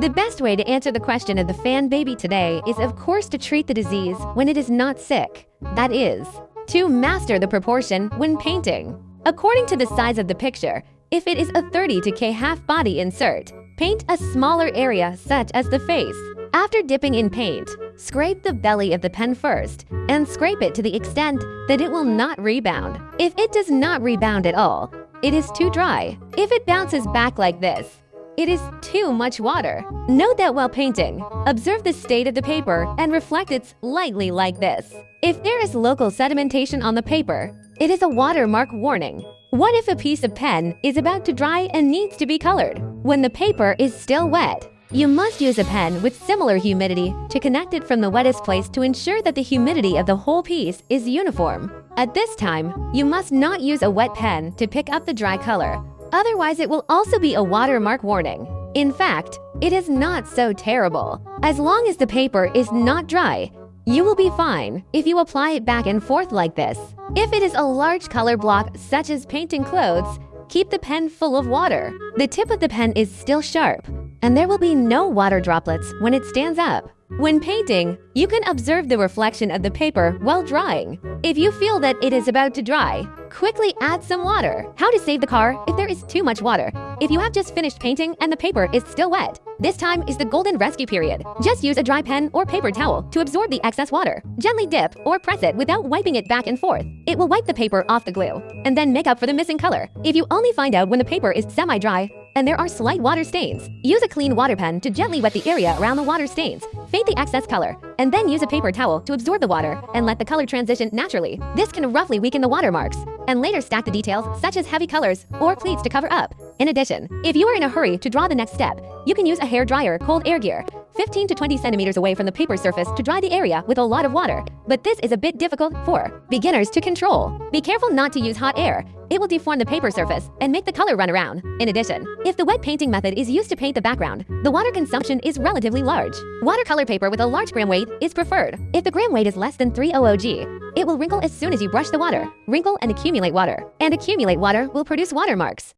The best way to answer the question of the fan baby today is of course to treat the disease when it is not sick. That is, to master the proportion when painting. According to the size of the picture, if it is a 30 half body insert, paint a smaller area such as the face. After dipping in paint, scrape the belly of the pen first and scrape it to the extent that it will not rebound. If it does not rebound at all, it is too dry. If it bounces back like this, it is too much water. Note that while painting, observe the state of the paper and reflect it lightly like this. If there is local sedimentation on the paper, it is a watermark warning. What if a piece of pen is about to dry and needs to be colored? When the paper is still wet, you must use a pen with similar humidity to connect it from the wettest place to ensure that the humidity of the whole piece is uniform. At this time, you must not use a wet pen to pick up the dry color. Otherwise, it will also be a watermark warning. In fact, it is not so terrible. As long as the paper is not dry, you will be fine if you apply it back and forth like this. If it is a large color block, such as painting clothes, keep the pen full of water. The tip of the pen is still sharp, and there will be no water droplets when it stands up. When painting, you can observe the reflection of the paper while drying. If you feel that it is about to dry, quickly add some water. How to save the car if there is too much water? If you have just finished painting and the paper is still wet, this time is the golden rescue period. Just use a dry pen or paper towel to absorb the excess water. Gently dip or press it without wiping it back and forth. It will wipe the paper off the glue, and then make up for the missing color. If you only find out when the paper is semi-dry and there are slight water stains, use a clean water pen to gently wet the area around the water stains. Fade the excess color, and then use a paper towel to absorb the water and let the color transition naturally. This can roughly weaken the watermarks, and later stack the details such as heavy colors or pleats to cover up. In addition, if you are in a hurry to draw the next step, you can use a hair dryer cold air gear 15 to 20 centimeters away from the paper surface to dry the area with a lot of water. But this is a bit difficult for beginners to control. Be careful not to use hot air. It will deform the paper surface and make the color run around. In addition, if the wet painting method is used to paint the background, the water consumption is relatively large. Watercolor paper with a large gram weight is preferred. If the gram weight is less than 300 g, it will wrinkle as soon as you brush the water. Wrinkle and accumulate water will produce watermarks.